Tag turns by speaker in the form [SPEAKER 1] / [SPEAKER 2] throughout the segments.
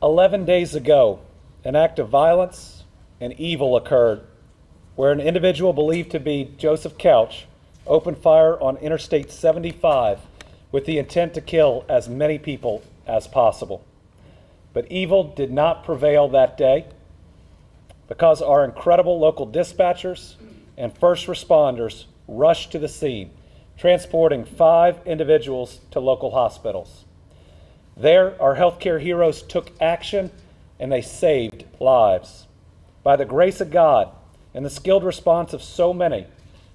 [SPEAKER 1] 11 days ago, an act of violence and evil occurred where an individual believed to be Joseph Couch opened fire on Interstate 75 with the intent to kill as many people as possible. But evil did not prevail that day because our incredible local dispatchers and first responders rushed to the scene, transporting 5 individuals to local hospitals. There, our healthcare heroes took action and they saved lives. By the grace of God and the skilled response of so many,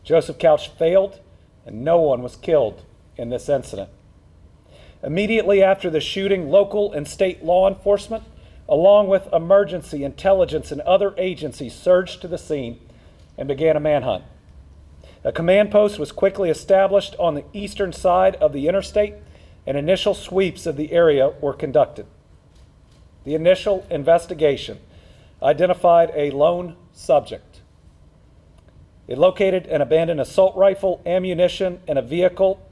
[SPEAKER 1] Joseph Couch failed and no one was killed in this incident. Immediately after the shooting, local and state law enforcement, along with emergency, intelligence, and other agencies, surged to the scene and began a manhunt. A command post was quickly established on the eastern side of the interstate, and initial sweeps of the area were conducted. The initial investigation identified a lone subject. It located an abandoned assault rifle, ammunition, and a vehicle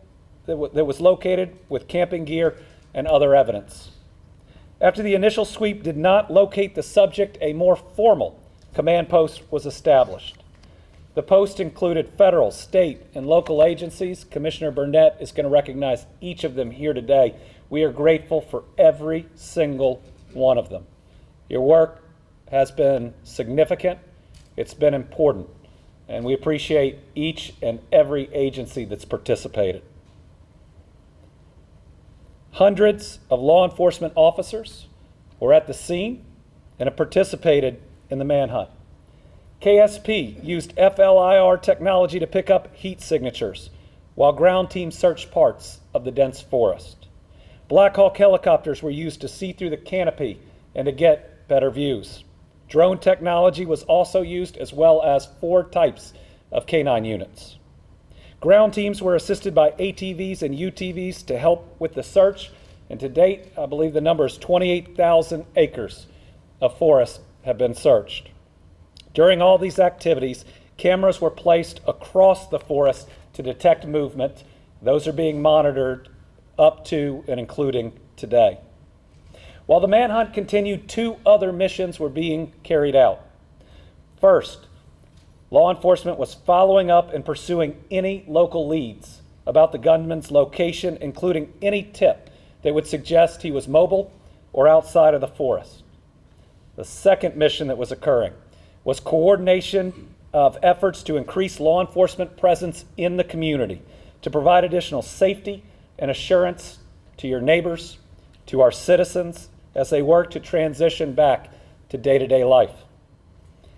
[SPEAKER 1] that was located with camping gear and other evidence. After the initial sweep did not locate the subject, a more formal command post was established. The post included federal, state, and local agencies. Commissioner Burnett is going to recognize each of them here today. We are grateful for every single one of them. Your work has been significant, it's been important, and we appreciate each and every agency that's participated. Hundreds of law enforcement officers were at the scene and have participated in the manhunt. KSP used FLIR technology to pick up heat signatures while ground teams searched parts of the dense forest. Black Hawk helicopters were used to see through the canopy and to get better views. Drone technology was also used, as well as 4 types of canine units. Ground teams were assisted by ATVs and UTVs to help with the search, and to date, I believe the number is 28,000 acres of forest have been searched. During all these activities, cameras were placed across the forest to detect movement. Those are being monitored up to and including today. While the manhunt continued, 2 other missions were being carried out. First, law enforcement was following up and pursuing any local leads about the gunman's location, including any tip that would suggest he was mobile or outside of the forest. The second mission that was occurring was coordination of efforts to increase law enforcement presence in the community to provide additional safety and assurance to your neighbors, to our citizens, as they work to transition back to day-to-day life.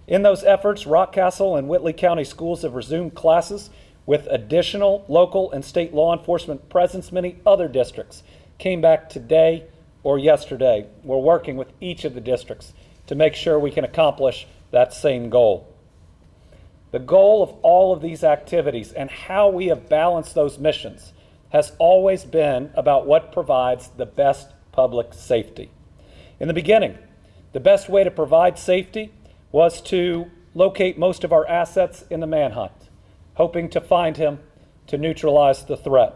[SPEAKER 1] In those efforts, Rockcastle and Whitley County schools have resumed classes with additional local and state law enforcement presence. Many other districts came back today or yesterday. We're working with each of the districts to make sure we can accomplish that same goal. The goal of all of these activities and how we have balanced those missions has always been about what provides the best public safety. In the beginning, the best way to provide safety was to locate most of our assets in the manhunt, hoping to find him to neutralize the threat.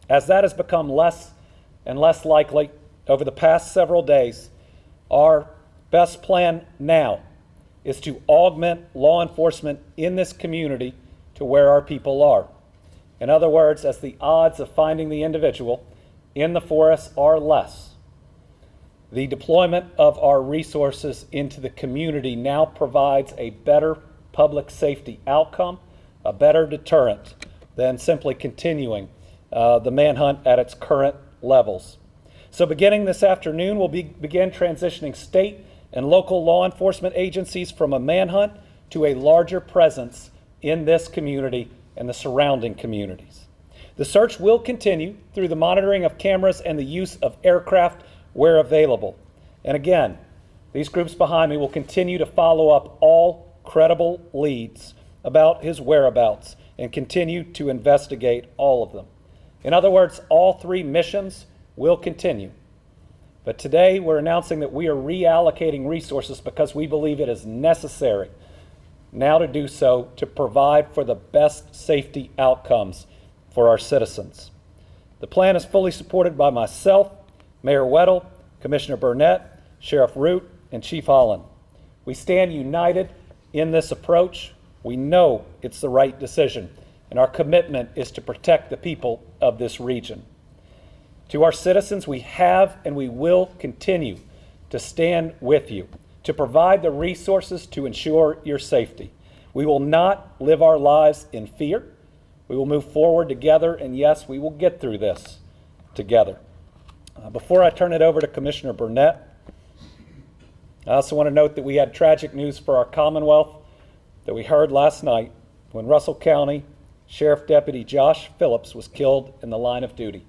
[SPEAKER 1] As that has become less and less likely over the past several days, our best plan now is to augment law enforcement in this community to where our people are. In other words, as the odds of finding the individual in the forest are less, the deployment of our resources into the community now provides a better public safety outcome, a better deterrent than simply continuing the manhunt at its current levels. So beginning this afternoon, we'll begin transitioning state and local law enforcement agencies from a manhunt to a larger presence in this community and the surrounding communities. The search will continue through the monitoring of cameras and the use of aircraft where available. And again, these groups behind me will continue to follow up all credible leads about his whereabouts and continue to investigate all of them. In other words, all 3 missions will continue. But today we're announcing that we are reallocating resources because we believe it is necessary now to do so to provide for the best safety outcomes for our citizens. The plan is fully supported by myself, Mayor Weddle, Commissioner Burnett, Sheriff Root, and Chief Holland. We stand united in this approach. We know it's the right decision, and our commitment is to protect the people of this region. To our citizens, we have and we will continue to stand with you, to provide the resources to ensure your safety. We will not live our lives in fear. We will move forward together, and yes, we will get through this together. Before I turn it over to Commissioner Burnett, I also want to note that we had tragic news for our Commonwealth that we heard last night when Russell County Sheriff Deputy Josh Phillips was killed in the line of duty.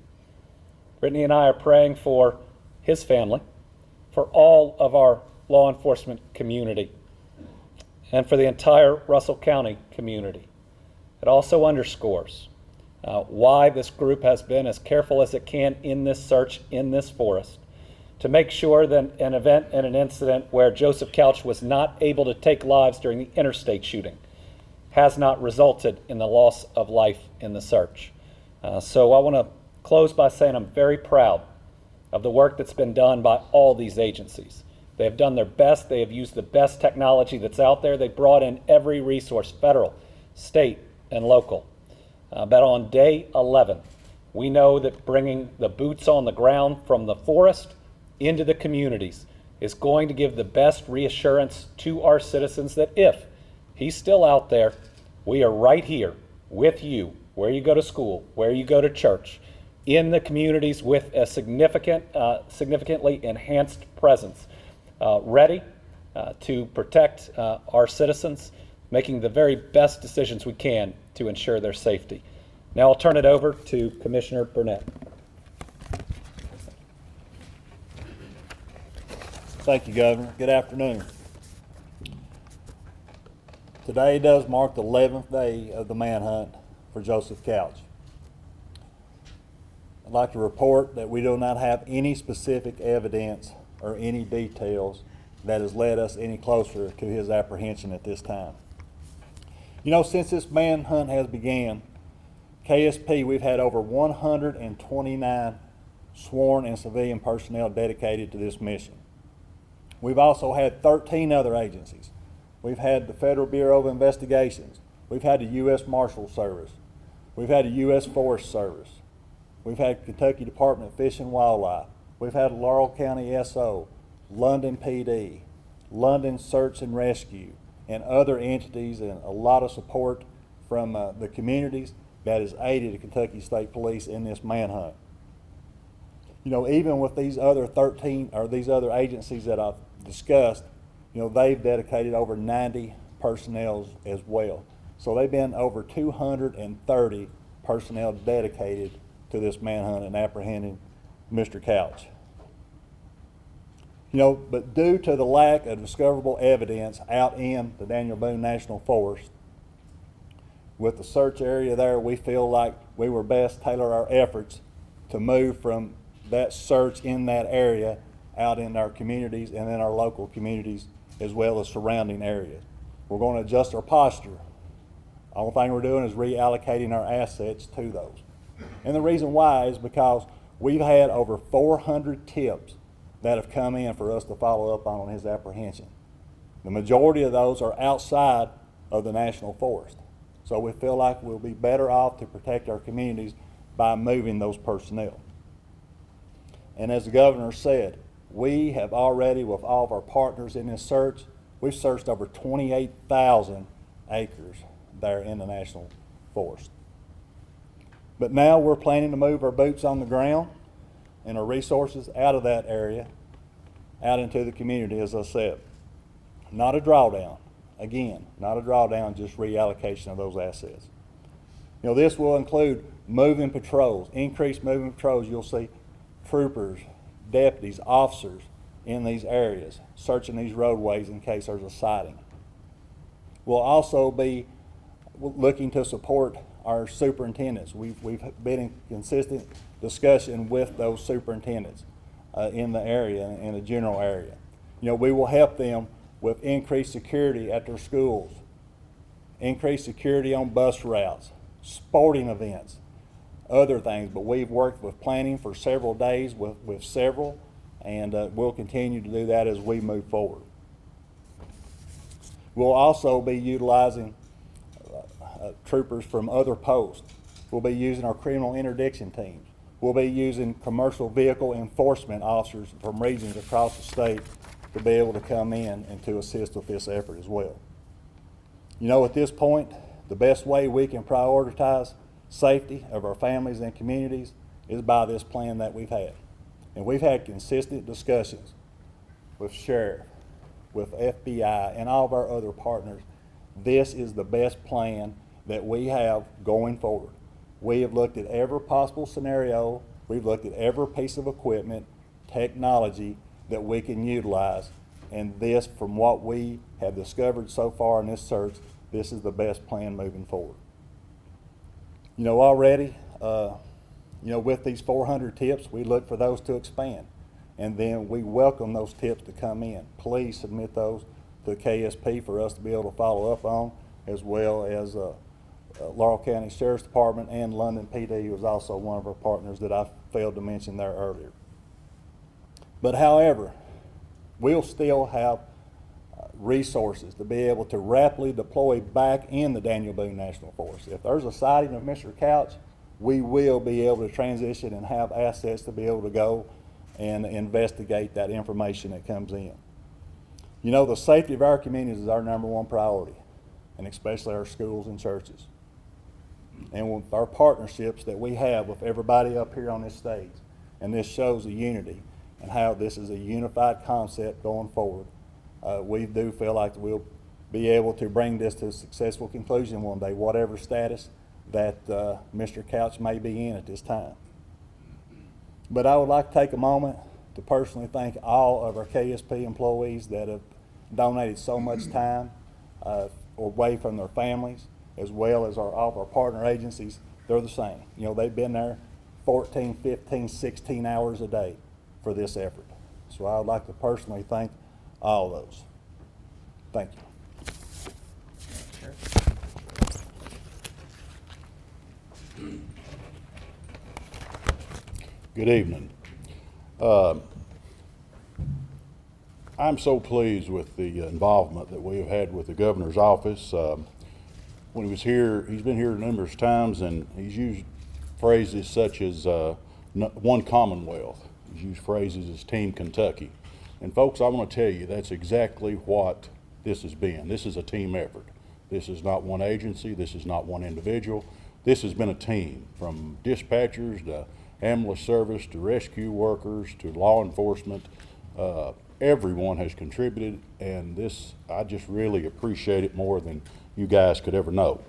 [SPEAKER 1] Brittany and I are praying for his family, for all of our law enforcement community, and for the entire Russell County community. It also underscores why this group has been as careful as it can in this search in this forest to make sure that an event and an incident where Joseph Couch was not able to take lives during the interstate shooting has not resulted in the loss of life in the search. So I want to close by saying I'm very proud of the work that's been done by all these agencies. They have done their best. They have used the best technology that's out there. They brought in every resource, federal, state, and local. But on day 11, we know that bringing the boots on the ground from the forest into the communities is going to give the best reassurance to our citizens that if he's still out there, we are right here with you, where you go to school, where you go to church, in the communities with a significantly enhanced presence, ready to protect our citizens, making the very best decisions we can to ensure their safety. Now I'll turn it over to Commissioner Burnett.
[SPEAKER 2] Thank you, Governor. Good afternoon. Today does mark the 11th day of the manhunt for Joseph Couch. I'd like to report that we do not have any specific evidence or any details that has led us any closer to his apprehension at this time. You know, since this manhunt has began, KSP, we've had over 129 sworn and civilian personnel dedicated to this mission. We've also had 13 other agencies. We've had the Federal Bureau of Investigations. We've had the U.S. Marshal Service. We've had the U.S. Forest Service. We've had Kentucky Department of Fish and Wildlife. We've had Laurel County SO, London PD, London Search and Rescue, and other entities, and a lot of support from the communities that has aided the Kentucky State Police in this manhunt. You know, even with these other 13 or these other agencies that I've discussed, you know, they've dedicated over 90 personnel as well. So they've been over 230 personnel dedicated to this manhunt and apprehending Mr. Couch. You know, but due to the lack of discoverable evidence out in the Daniel Boone National Forest, with the search area there, we feel like we were best tailor our efforts to move from that search in that area out in our communities and in our local communities as well as surrounding areas. We're going to adjust our posture. All thing we're doing is reallocating our assets to those. And the reason why is because we've had over 400 tips that have come in for us to follow up on his apprehension. The majority of those are outside of the National Forest. So we feel like we'll be better off to protect our communities by moving those personnel. And as the governor said, we have already, with all of our partners in this search, we've searched over 28,000 acres there in the National Forest. But now we're planning to move our boots on the ground and our resources out of that area, out into the community, as I said. Not a drawdown. Again, not a drawdown, just reallocation of those assets. You know, this will include moving patrols, increased moving patrols. You'll see troopers, deputies, officers in these areas, searching these roadways in case there's a sighting. We'll also be looking to support our superintendents. We've been in consistent discussion with those superintendents in the area, in the general area. You know, we will help them with increased security at their schools, increased security on bus routes, sporting events, other things. But we've worked with planning for several days with several and we'll continue to do that as we move forward. We'll also be utilizing troopers from other posts. We'll be using our criminal interdiction teams. We'll be using commercial vehicle enforcement officers from regions across the state to be able to come in and to assist with this effort as well. You know, at this point, the best way we can prioritize safety of our families and communities is by this plan that we've had. And we've had consistent discussions with Sheriff, with FBI, and all of our other partners. This is the best plan that we have going forward. We have looked at every possible scenario. We've looked at every piece of equipment, technology that we can utilize. And this, from what we have discovered so far in this search, this is the best plan moving forward. You know, already, with these 400 tips, we look for those to expand. And then we welcome those tips to come in. Please submit those to the KSP for us to be able to follow up on, as well as Laurel County Sheriff's Department and London PD, who is also one of our partners that I failed to mention there earlier. But however, we'll still have resources to be able to rapidly deploy back in the Daniel Boone National Forest. If there's a sighting of Mr. Couch, we will be able to transition and have assets to be able to go and investigate that information that comes in. You know, the safety of our communities is our #1 priority, and especially our schools and churches. And with our partnerships that we have with everybody up here on this stage, and this shows the unity and how this is a unified concept going forward, we do feel like we'll be able to bring this to a successful conclusion one day, whatever status that Mr. Couch may be in at this time. But I would like to take a moment to personally thank all of our KSP employees that have donated so much time away from their families, as well as all of our partner agencies. They're the same. You know, they've been there 14, 15, 16 hours a day for this effort. So I would like to personally thank all of those. Thank you.
[SPEAKER 3] Good evening. I'm so pleased with the involvement that we have had with the governor's office. When he was here, he's been here numerous times, and he's used phrases such as one Commonwealth. He's used phrases as Team Kentucky. And folks, I want to tell you, that's exactly what this has been. This is a team effort. This is not one agency. This is not one individual. This has been a team, from dispatchers to ambulance service to rescue workers to law enforcement. Everyone has contributed, and this, I just really appreciate it more than you guys could ever know.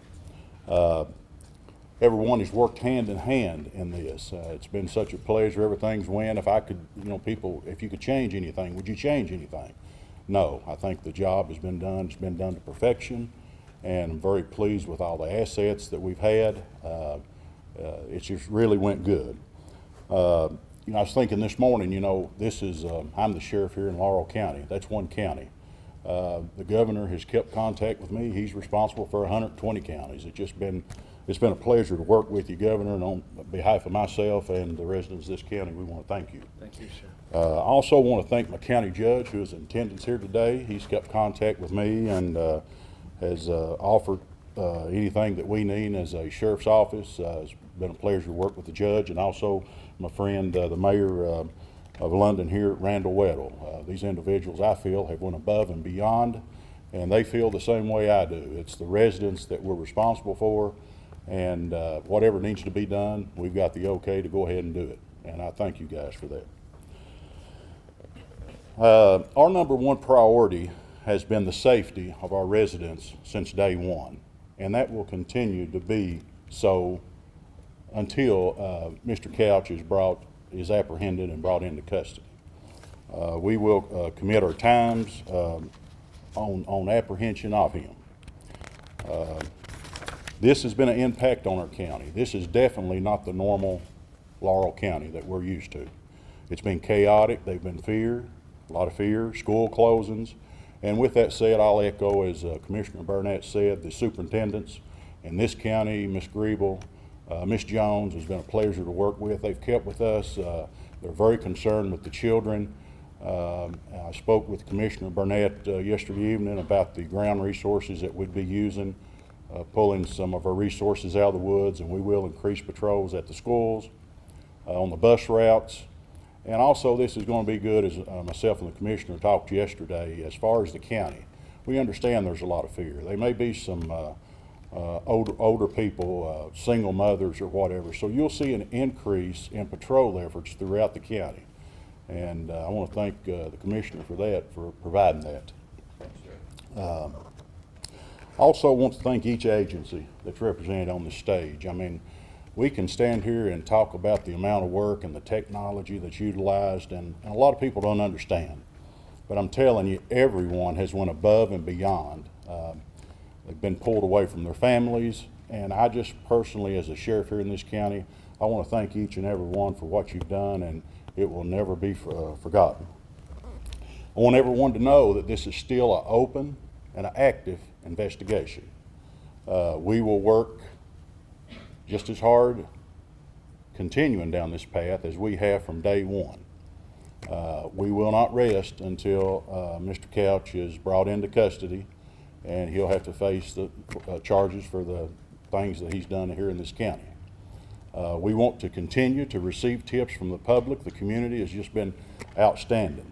[SPEAKER 3] Everyone has worked hand in hand in this. It's been such a pleasure. Everything's went. If I could, people, if you could change anything, would you change anything? No, I think the job has been done. It's been done to perfection, and I'm very pleased with all the assets that we've had. It just really went good. I was thinking this morning, this is, I'm the sheriff here in Laurel County. That's one county. The governor has kept contact with me. He's responsible for 120 counties. It's been a pleasure to work with you, Governor, and on behalf of myself and the residents of this county, we want to thank you.
[SPEAKER 1] Thank you, sir.
[SPEAKER 3] I also want to thank my county judge, who is in attendance here today. He's kept contact with me and has offered anything that we need as a sheriff's office. It's been a pleasure to work with the judge, and also my friend, the mayor of London here, Randall Weddle. These individuals, I feel, have went above and beyond, and they feel the same way I do. It's the residents that we're responsible for, and whatever needs to be done, we've got the okay to go ahead and do it, and I thank you guys for that. Our #1 priority has been the safety of our residents since day one, and that will continue to be so until Mr. Couch is apprehended and brought into custody. We will commit our times on apprehension of him. This has been an impact on our county. This is definitely not the normal Laurel County that we're used to. It's been chaotic. They've been feared, a lot of fear, school closings. And with that said, I'll echo, as Commissioner Burnett said, the superintendents in this county, Ms. Griebel, Ms. Jones, has been a pleasure to work with. They've kept with us They're very concerned with the children. I spoke with Commissioner Burnett yesterday evening about the ground resources that we'd be using, pulling some of our resources out of the woods, and we will increase patrols at the schools, on the bus routes. And also, this is going to be good, as myself and the commissioner talked yesterday, as far as the county. We understand there's a lot of fear. There may be some older people, single mothers or whatever, so you'll see an increase in patrol efforts throughout the county. And I want to thank the commissioner for that, for providing that. Also want to thank each agency that's represented on this stage. I mean, we can stand here and talk about the amount of work and the technology that's utilized, and a lot of people don't understand. But I'm telling you, everyone has went above and beyond. They've been pulled away from their families, and I just personally, as a sheriff here in this county, I want to thank each and every one for what you've done, and it will never be forgotten. I want everyone to know that this is still an open and an active investigation. We will work just as hard continuing down this path as we have from day one. We will not rest until Mr. Couch is brought into custody, and he'll have to face the charges for the things that he's done here in this county. We want to continue to receive tips from the public. The community has just been outstanding.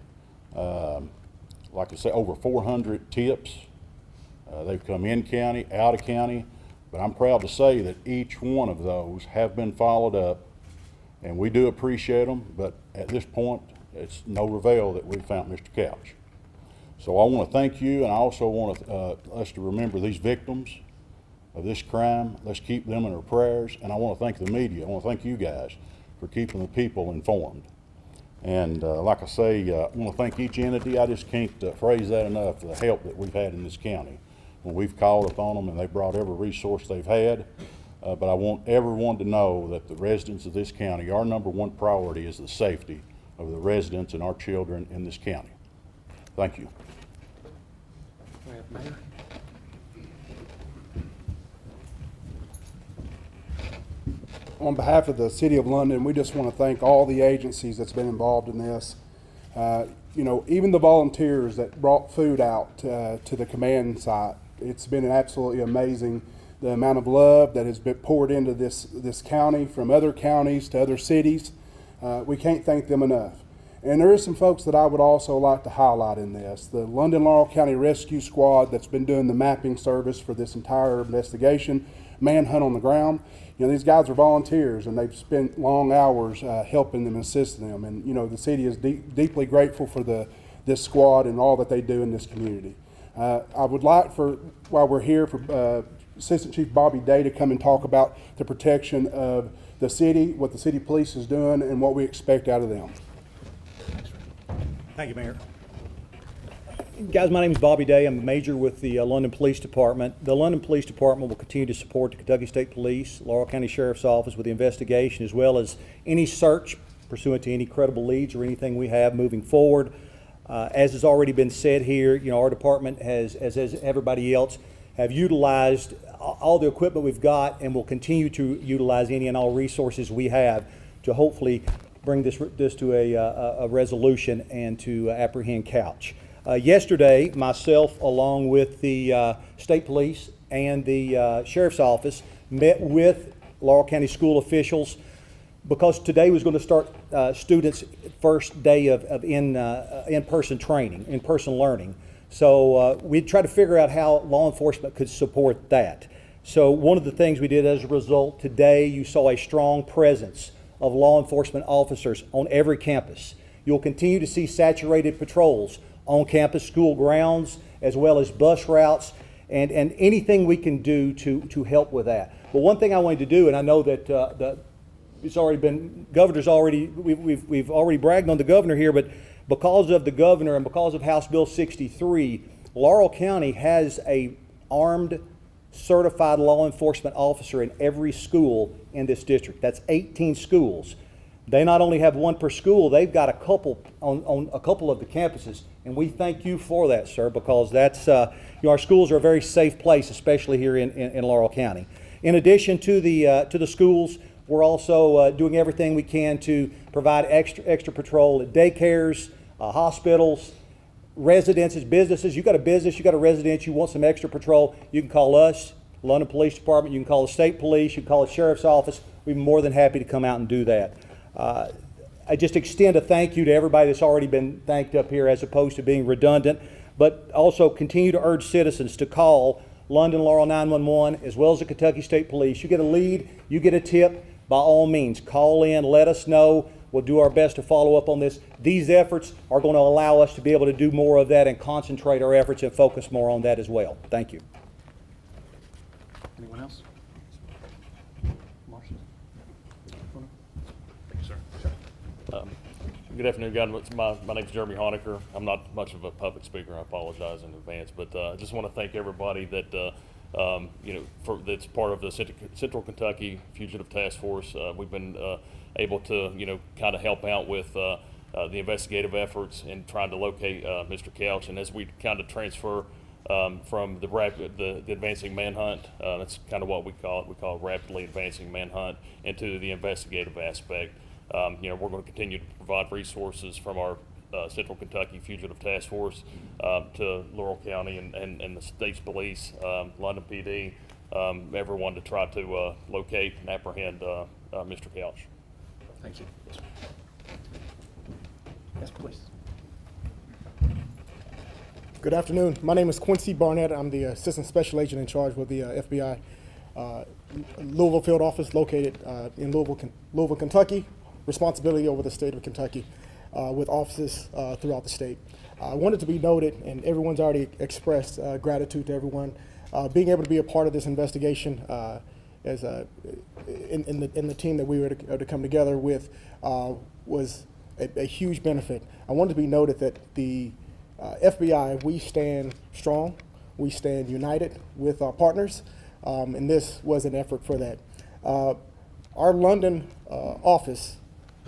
[SPEAKER 3] Like I say, over 400 tips. They've come in county, out of county, but I'm proud to say that each one of those have been followed up, and we do appreciate them, but at this point, it's no avail that we found Mr. Couch. So I want to thank you, and I also want us to remember these victims of this crime. Let's keep them in our prayers, and I want to thank the media. I want to thank you guys for keeping the people informed. And like I say, I want to thank each entity. I just can't phrase that enough, the help that we've had in this county when we've called upon them, and they've brought every resource they've had. But I want everyone to know that the residents of this county, our #1 priority is the safety of the residents and our children in this county. Thank you.
[SPEAKER 4] On behalf of the City of London, we just want to thank all the agencies that's been involved in this. You know, even the volunteers that brought food out to the command site. It's been absolutely amazing, the amount of love that has been poured into this county from other counties to other cities. We can't thank them enough. And there is some folks that I would also like to highlight in this. The London Laurel County Rescue Squad that's been doing the mapping service for this entire investigation, Manhunt on the ground. You know, these guys are volunteers, and they've spent long hours helping them, assisting them. And, you know, the city is deeply grateful for this squad and all that they do in this community. I would like while we're here, for Assistant Chief Bobby Day to come and talk about the protection of the city, what the city police is doing, and what we expect out of them.
[SPEAKER 5] Thank you, Mayor. Guys, my name is Bobby Day. I'm a major with the London Police Department. The London Police Department will continue to support the Kentucky State Police, Laurel County Sheriff's Office with the investigation, as well as any search pursuant to any credible leads or anything we have moving forward. As has already been said here, you know, our department has, as everybody else, have utilized all the equipment we've got, and will continue to utilize any and all resources we have to hopefully bring this to a resolution and to apprehend Couch. Yesterday, myself, along with the state police and the sheriff's office, met with Laurel County school officials, because today was going to start students' first day of in-person training, in-person learning. So we tried to figure out how law enforcement could support that. So one of the things we did as a result, today you saw a strong presence of law enforcement officers on every campus. You'll continue to see saturated patrols on campus, school grounds, as well as bus routes, and anything we can do to help with that. But one thing I wanted to do, and I know that it's already been, we've already bragged on the governor here, but because of the governor and because of House Bill 63, Laurel County has a armed, certified law enforcement officer in every school in this district. That's 18 schools. They not only have one per school, they've got a couple on a couple of the campuses, and we thank you for that, sir, because that's you know, our schools are a very safe place, especially here in Laurel County. In addition to the schools, We're also doing everything we can to provide extra patrol at daycares, hospitals, residences, businesses. You got a business, you got a residence, you want some extra patrol, you can call us, London Police Department, you can call the state police, you can call the sheriff's office. We'd be more than happy to come out and do that. I just extend a thank you to everybody that's already been thanked up here as opposed to being redundant, but also continue to urge citizens to call London Laurel 911 as well as the Kentucky State Police. You get a lead, you get a tip, by all means, call in, let us know. We'll do our best to follow up on this. These efforts are going to allow us to be able to do more of that and concentrate our efforts and focus more on that as well. Thank you.
[SPEAKER 1] Anyone else? Marshall?
[SPEAKER 6] Thank you, sir. Good afternoon, guys. My name's Jeremy Honecker. I'm not much of a public speaker. I apologize in advance, but I just want to thank everybody that that's part of the Central Kentucky Fugitive Task Force. We've been able to kind of help out with the investigative efforts and trying to locate Mr. Couch. And as we kind of transfer from the advancing manhunt, that's kind of what we call it. We call it rapidly advancing manhunt into the investigative aspect. We're going to continue to provide resources from our Central Kentucky Fugitive Task Force to Laurel County and the state's police, London PD, everyone to try to locate and apprehend Mr. Couch.
[SPEAKER 1] Thank you. Yes, please.
[SPEAKER 7] Good afternoon. My name is Quincy Barnett. I'm the Assistant Special Agent in charge with the FBI Louisville Field Office located in Louisville, Kentucky. Responsibility over the state of Kentucky with offices throughout the state. I wanted to be noted, and everyone's already expressed gratitude to everyone. Being able to be a part of this investigation as in the team that we were to come together with was a huge benefit. I wanted to be noted that the FBI, we stand strong, we stand united with our partners, and this was an effort for that. Our London office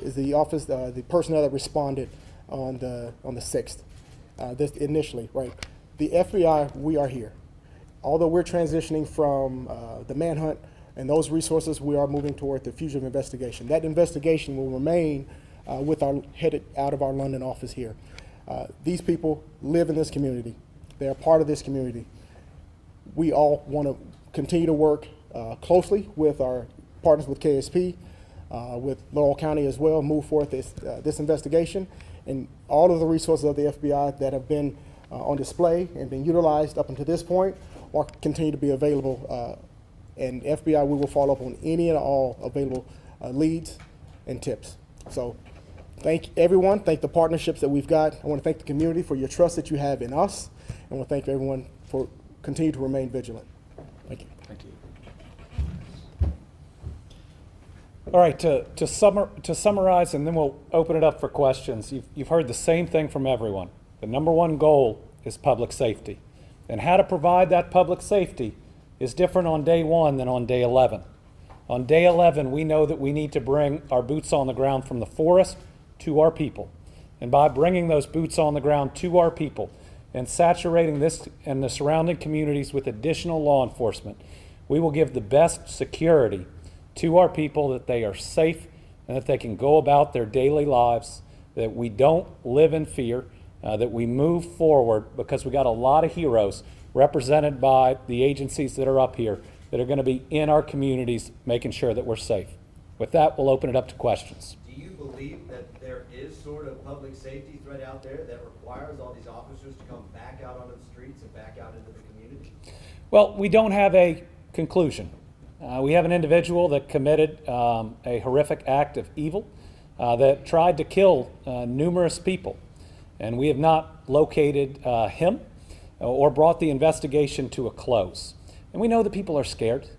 [SPEAKER 7] is the personnel that responded on the 6th, this initially, right? The FBI, we are here. Although we're transitioning from the manhunt and those resources, we are moving toward the fugitive investigation. That investigation will remain headed out of our London office here. These people live in this community. They are part of this community. We all want to continue to work closely with our partners with KSP, with Laurel County as well, move forth this investigation, and all of the resources of the FBI that have been on display and been utilized up until this point will continue to be available. And FBI, we will follow up on any and all available leads and tips. So thank everyone, thank the partnerships that we've got. I want to thank the community for your trust that you have in us, and I want to thank everyone for continue to remain vigilant. Thank you.
[SPEAKER 1] Thank you. All right, to summarize, and then we'll open it up for questions. You've heard the same thing from everyone. The number one goal is public safety. And how to provide that public safety is different on day 1 than on day 11. On day 11, we know that we need to bring our boots on the ground from the forest to our people. And by bringing those boots on the ground to our people and saturating this and the surrounding communities with additional law enforcement, we will give the best security to our people, that they are safe and that they can go about their daily lives, that we don't live in fear, that we move forward, because we got a lot of heroes represented by the agencies that are up here that are going to be in our communities making sure that we're safe. With that, we'll open it up to questions.
[SPEAKER 8] Do you believe that there is sort of public safety threat out there that requires all these officers to come back out onto the streets and back out into the community?
[SPEAKER 1] Well, we don't have a conclusion. We have an individual that committed a horrific act of evil that tried to kill numerous people. And we have not located him or brought the investigation to a close. And we know that people are scared,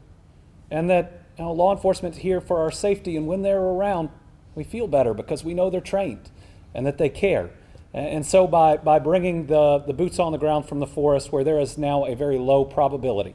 [SPEAKER 1] and that law enforcement is here for our safety, and when they're around, we feel better because we know they're trained and that they care. And so by bringing the boots on the ground from the forest, where there is now a very low probability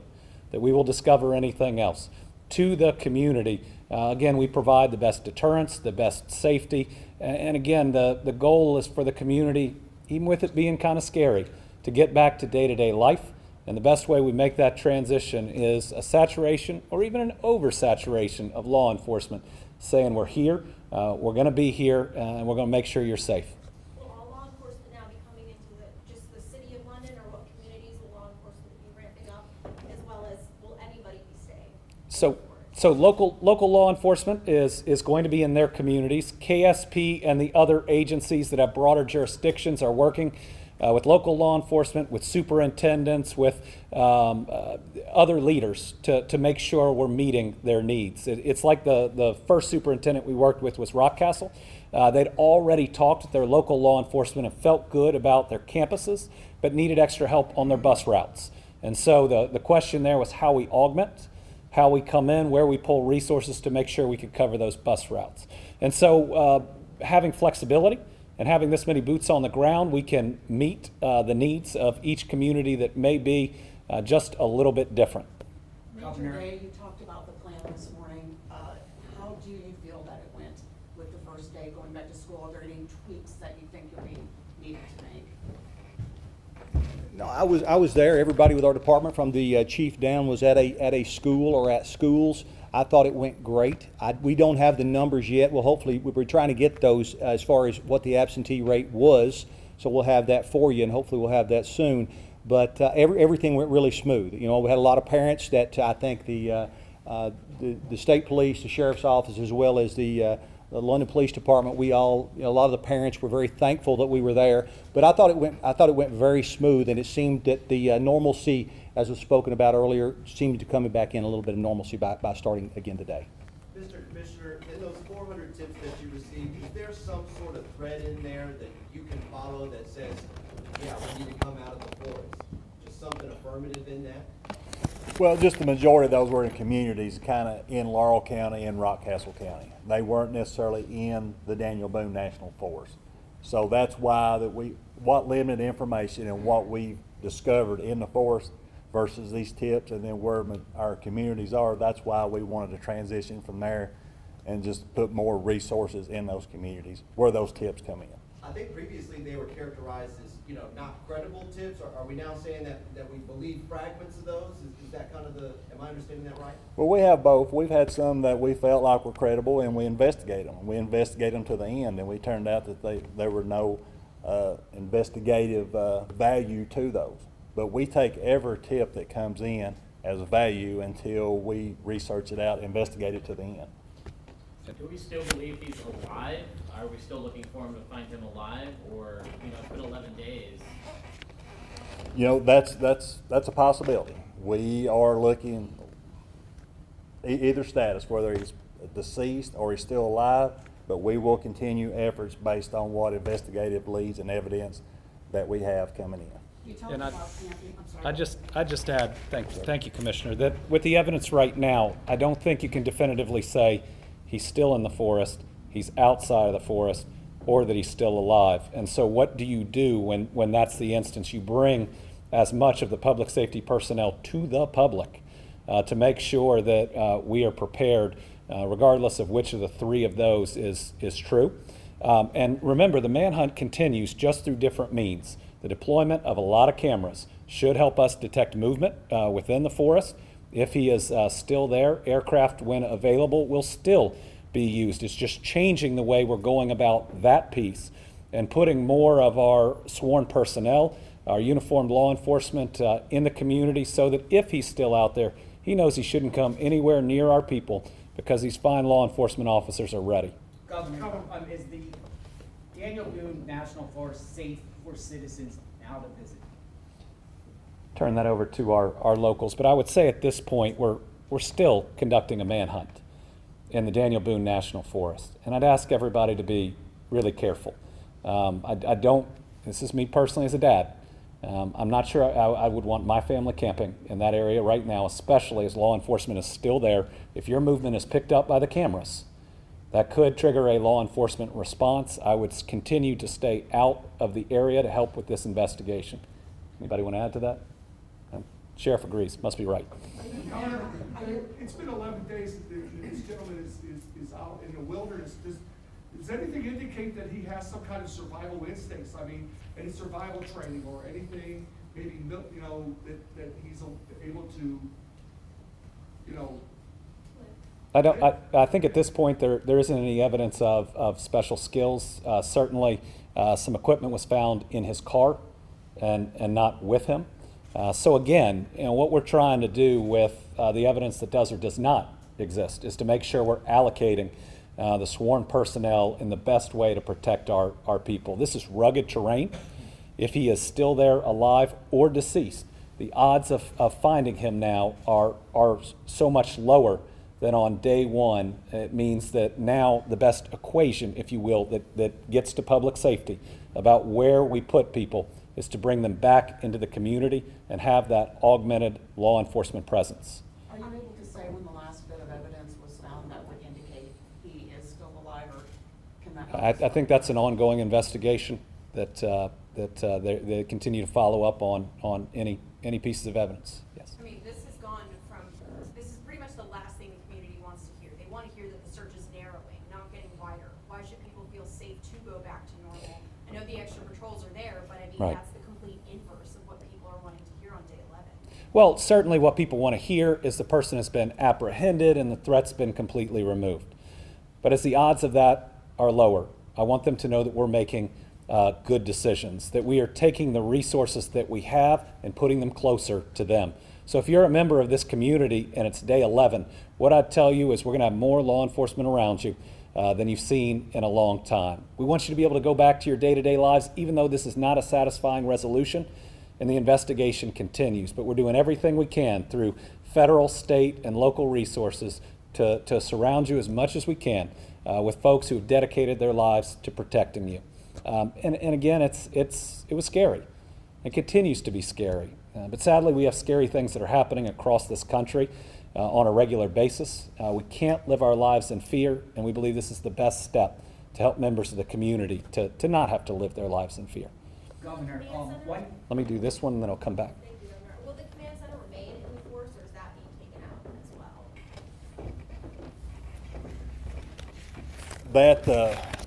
[SPEAKER 1] that we will discover anything else, to the community, again, we provide the best deterrence, the best safety, and again, the goal is for the community, even with it being kind of scary, to get back to day-to-day life And the best way we make that transition is a saturation or even an oversaturation of law enforcement saying we're here, we're going to be here, and we're going to make sure you're safe.
[SPEAKER 9] Will all law enforcement now be coming into just the city of London, or what communities will law enforcement be ramping up, as well as will anybody be staying?
[SPEAKER 1] So local law enforcement is going to be in their communities. KSP and the other agencies that have broader jurisdictions are working with local law enforcement, with superintendents, with other leaders to make sure we're meeting their needs. It's like the first superintendent we worked with was Rockcastle. They'd already talked with their local law enforcement and felt good about their campuses, but needed extra help on their bus routes. And so the question there was how we augment, how we come in, where we pull resources to make sure we could cover those bus routes. And so having flexibility and having this many boots on the ground, we can meet the needs of each community that may be just a little bit different.
[SPEAKER 10] Major Day, you talked about the plan this morning. How do you feel that it went with the first day going back to school? Are there any tweaks that you think you'll be needing to make?
[SPEAKER 5] No, I was there. Everybody with our department, from the chief down, was at a school or at schools. I thought it went great. We don't have the numbers yet. Well, hopefully we're trying to get those as far as what the absentee rate was. So we'll have that for you, and hopefully we'll have that soon. But everything went really smooth. You know, we had a lot of parents that I think the state police, the sheriff's office, as well as the London Police Department, we all, a lot of the parents were very thankful that we were there. But I thought it went very smooth, and it seemed that the normalcy, as was spoken about earlier, seemed to come back in a little bit of normalcy by starting again today.
[SPEAKER 8] Mr. Commissioner, in those 400 tips that you received, is there some sort of thread in there that you can follow that says, yeah, we need to come out of the forest? Just something affirmative in that?
[SPEAKER 2] Well, just the majority of those were in communities kind of in Laurel County and Rockcastle County. They weren't necessarily in the Daniel Boone National Forest. So that's why what limited information and what we discovered in the forest versus these tips and then where our communities are, that's why we wanted to transition from there and just put more resources in those communities where those tips come in.
[SPEAKER 8] I think previously they were characterized as, not credible tips. Are we now saying that we believe fragments of those? Is that kind of am I understanding that right?
[SPEAKER 2] Well, we have both. We've had some that we felt like were credible and we investigate them. We investigate them to the end, and we turned out that there were no investigative value to those. But we take every tip that comes in as a value until we research it out, investigate it to the end.
[SPEAKER 11] Do we still believe he's alive? Are we still looking for him to find him alive, or it's been 11 days?
[SPEAKER 2] That's a possibility. We are looking either status, whether he's deceased or he's still alive, but we will continue efforts based on what investigative leads and evidence that we have coming in.
[SPEAKER 10] You talked
[SPEAKER 1] And
[SPEAKER 10] about camping. I'm sorry.
[SPEAKER 1] I just add, thank you, Commissioner, that with the evidence right now, I don't think you can definitively say he's still in the forest, he's outside of the forest, or that he's still alive. And so what do you do when that's the instance? You bring as much of the public safety personnel to the public to make sure that we are prepared, regardless of which of the three of those is true. And remember, the manhunt continues just through different means. The deployment of a lot of cameras should help us detect movement within the forest. If he is still there, aircraft, when available, will still be used. It's just changing the way we're going about that piece and putting more of our sworn personnel, our uniformed law enforcement in the community, so that if he's still out there, he knows he shouldn't come anywhere near our people because these fine law enforcement officers are ready.
[SPEAKER 12] Governor, is the Daniel Boone National Forest safe for citizens now to visit?
[SPEAKER 1] Turn that over to our locals, but I would say at this point we're still conducting a manhunt in the Daniel Boone National Forest, and I'd ask everybody to be really careful. I don't. This is me personally as a dad. I'm not sure I would want my family camping in that area right now, especially as law enforcement is still there. If your movement is picked up by the cameras, that could trigger a law enforcement response. I would continue to stay out of the area to help with this investigation. Anybody want to add to that? Sheriff agrees. Must be right.
[SPEAKER 13] Governor, it's been 11 days that this gentleman is out in the wilderness. Does anything indicate that he has some kind of survival instincts? I mean, any survival training or anything maybe, you know, that he's able to, you know,
[SPEAKER 1] I think at this point, there isn't any evidence of special skills. Certainly, some equipment was found in his car and not with him. So again, you know, what we're trying to do with the evidence that does or does not exist is to make sure we're allocating the sworn personnel in the best way to protect our people. This is rugged terrain. If he is still there alive or deceased, the odds of finding him now are so much lower than on day one. It means that now the best equation, if you will, that gets to public safety about where we put people is to bring them back into the community and have that augmented law enforcement presence.
[SPEAKER 10] Are you able to say when the last bit of evidence was found that would indicate he is still alive, or can that?
[SPEAKER 1] I think that's an ongoing investigation that they continue to follow up on any pieces of evidence. Yes.
[SPEAKER 9] I mean, this has gone from, this is pretty much the last thing the community wants to hear. They want to hear that the search is narrowing, not getting wider. Why should people feel safe to go back to normal? I know the extra patrols are there, but I mean,
[SPEAKER 1] Right.
[SPEAKER 9] that's the complete inverse of what people are wanting to hear on day 11.
[SPEAKER 1] Well, certainly what people want to hear is the person has been apprehended and the threat's been completely removed. But as the odds of that are lower, I want them to know that we're making good decisions, that we are taking the resources that we have and putting them closer to them. So if you're a member of this community and it's day 11, what I'd tell you is we're going to have more law enforcement around you than you've seen in a long time. We want you to be able to go back to your day-to-day lives, even though this is not a satisfying resolution and the investigation continues. But we're doing everything we can through federal, state, and local resources to surround you as much as we can with folks who have dedicated their lives to protecting you. And again, it was scary. It continues to be scary. But sadly, we have scary things that are happening across this country on a regular basis. We can't live our lives in fear, and we believe this is the best step to help members of the community to not have to live their lives in fear.
[SPEAKER 12] Governor, one,
[SPEAKER 1] Let me do this one, and then I'll come back.
[SPEAKER 9] Thank you, Governor. Will the command center remain in force, or is that being taken out as well?
[SPEAKER 2] That,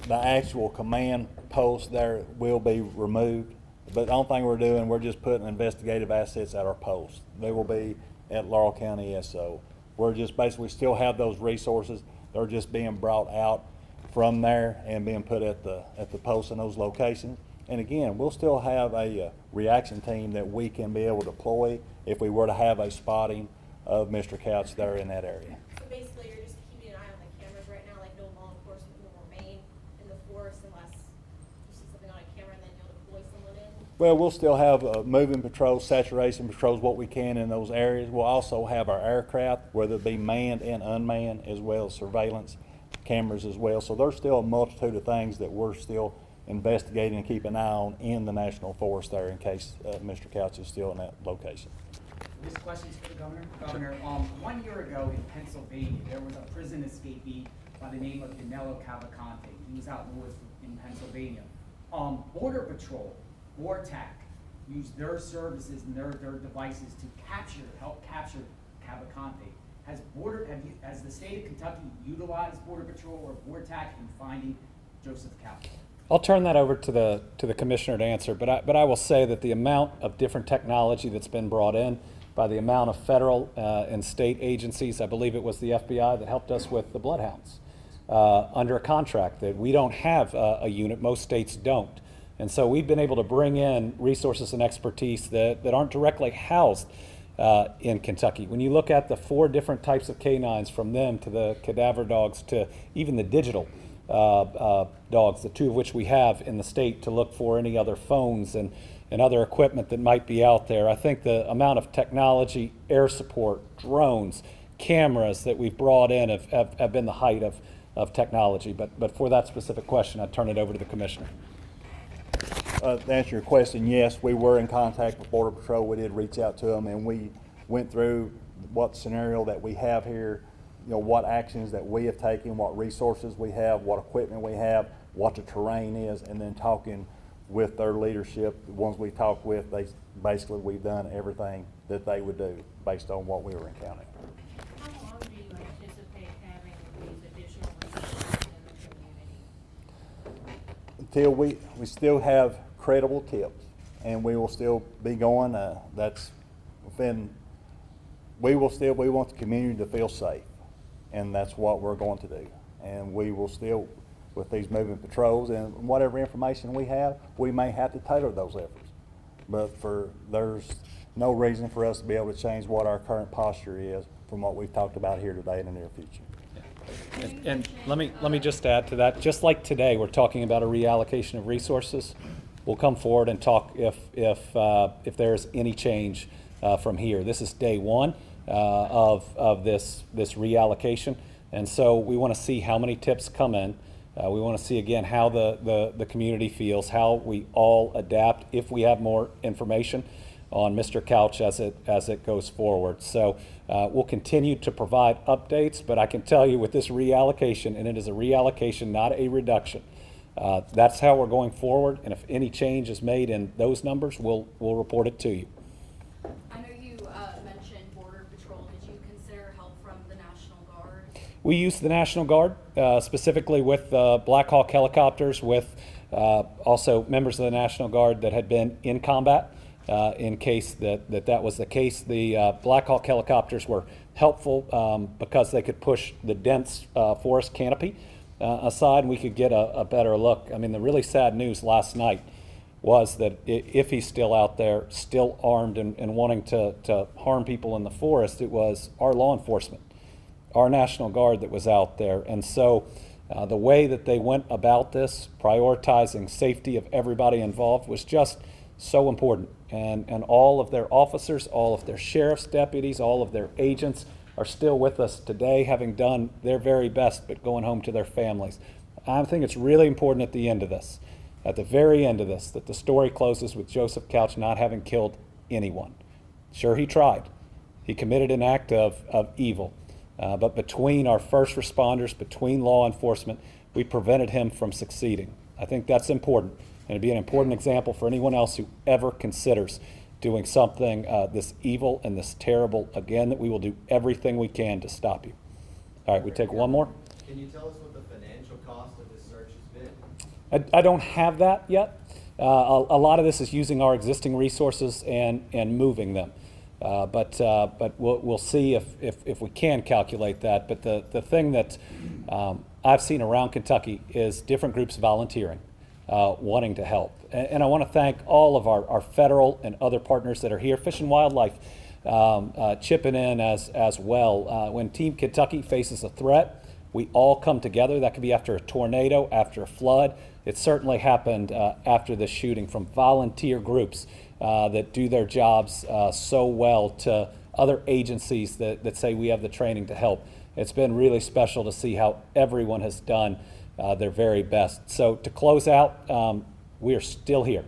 [SPEAKER 2] the actual command post there will be removed. But the only thing we're doing, we're just putting investigative assets at our post. They will be at Laurel County SO. We're just basically still have those resources. They're just being brought out from there and being put at the posts in those locations. And again, we'll still have a reaction team that we can be able to deploy if we were to have a spotting of Mr. Couch there in that area.
[SPEAKER 9] So basically, you're just keeping an eye on the cameras right now, like no law enforcement will remain in the force unless you see something on a camera and then you'll deploy someone in?
[SPEAKER 2] Well, we'll still have moving patrols, saturation patrols, what we can in those areas. We'll also have our aircraft, whether it be manned and unmanned, as well as surveillance cameras as well. So there's still a multitude of things that we're still investigating and keep an eye on in the National Forest there in case Mr. Couch is still in that location.
[SPEAKER 12] this question's for the governor. Governor, 1 year ago in Pennsylvania, there was a prison escapee by the name of Danilo Cavalcante. He was out north in Pennsylvania. Border Patrol, BORTAC, used their services and their devices to help capture Cavalcante. Has the state of Kentucky utilized Border Patrol or BORTAC in finding Joseph Couch?
[SPEAKER 1] I'll turn that over to the commissioner to answer, but I will say that the amount of different technology that's been brought in by the amount of federal and state agencies, I believe it was the FBI that helped us with the bloodhounds under a contract that we don't have a unit, most states don't. And so we've been able to bring in resources and expertise that aren't directly housed in Kentucky. When you look at the 4 different types of canines, from them to the cadaver dogs to even the digital dogs, the 2 of which we have in the state to look for any other phones and other equipment that might be out there. I think the amount of technology, air support, drones, cameras that we've brought in have been the height of technology. But for that specific question, I'd turn it over to the commissioner.
[SPEAKER 2] To answer your question, yes, we were in contact with Border Patrol. We did reach out to them, and we went through what scenario that we have here, you know, what actions that we have taken, what resources we have, what equipment we have, what the terrain is, and then talking with their leadership. The ones we talked with, we've done everything that they would do based on what we were encountering.
[SPEAKER 9] How long do you anticipate having these additional resources in the community?
[SPEAKER 2] Until we still have credible tips and we will still be going. We want the community to feel safe, and that's what we're going to do. And we will still, with these moving patrols and whatever information we have, we may have to tailor those efforts. But there's no reason for us to be able to change what our current posture is from what we've talked about here today in the near future.
[SPEAKER 1] And let me just add to that. Just like today, we're talking about a reallocation of resources. We'll come forward and talk if there's any change from here. This is day one of this reallocation, and so we want to see how many tips come in. We want to see again how the community feels, how we all adapt if we have more information on Mr. Couch as it goes forward. So we'll continue to provide updates, but I can tell you with this reallocation, and it is a reallocation, not a reduction, that's how we're going forward, and if any change is made in those numbers, we'll report it to you.
[SPEAKER 9] I know you mentioned Border Patrol. Did you consider help from the National Guard?
[SPEAKER 1] We use the National Guard, specifically with Black Hawk helicopters, with also members of the National Guard that had been in combat. In case that was the case, the Black Hawk helicopters were helpful because they could push the dense forest canopy aside, and we could get a better look. I mean, the really sad news last night was that if he's still out there, still armed and wanting to harm people in the forest, it was our law enforcement, our National Guard that was out there. And so the way that they went about this, prioritizing safety of everybody involved, was just so important. And all of their officers, all of their sheriff's deputies, all of their agents are still with us today, having done their very best, but going home to their families. I think it's really important at the end of this, at the very end of this, that the story closes with Joseph Couch not having killed anyone. Sure, he tried. He committed an act of evil. But between our first responders, between law enforcement, we prevented him from succeeding. I think that's important. And it'd be an important example for anyone else who ever considers doing something this evil and this terrible again, that we will do everything we can to stop you. All right, we take one more.
[SPEAKER 8] Can you tell us what the financial cost of this search has been?
[SPEAKER 1] I don't have that yet. A lot of this is using our existing resources and moving them. But we'll see if we can calculate that. But the thing that I've seen around Kentucky is different groups volunteering, wanting to help. And I want to thank all of our federal and other partners that are here, Fish and Wildlife chipping in as well. When Team Kentucky faces a threat, we all come together. That could be after a tornado, after a flood. It certainly happened after this shooting, from volunteer groups that do their jobs so well to other agencies that say we have the training to help. It's been really special to see how everyone has done their very best. So to close out, we are still here.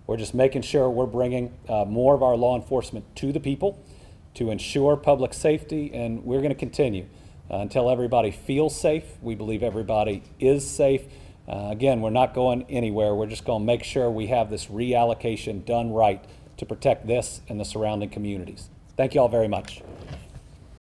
[SPEAKER 1] We're just making sure we're bringing more of our law enforcement to the people to ensure public safety, and we're going to continue until everybody feels safe. We believe everybody is safe. Again, we're not going anywhere. We're just going to make sure we have this reallocation done right to protect this and the surrounding communities. Thank you all very much.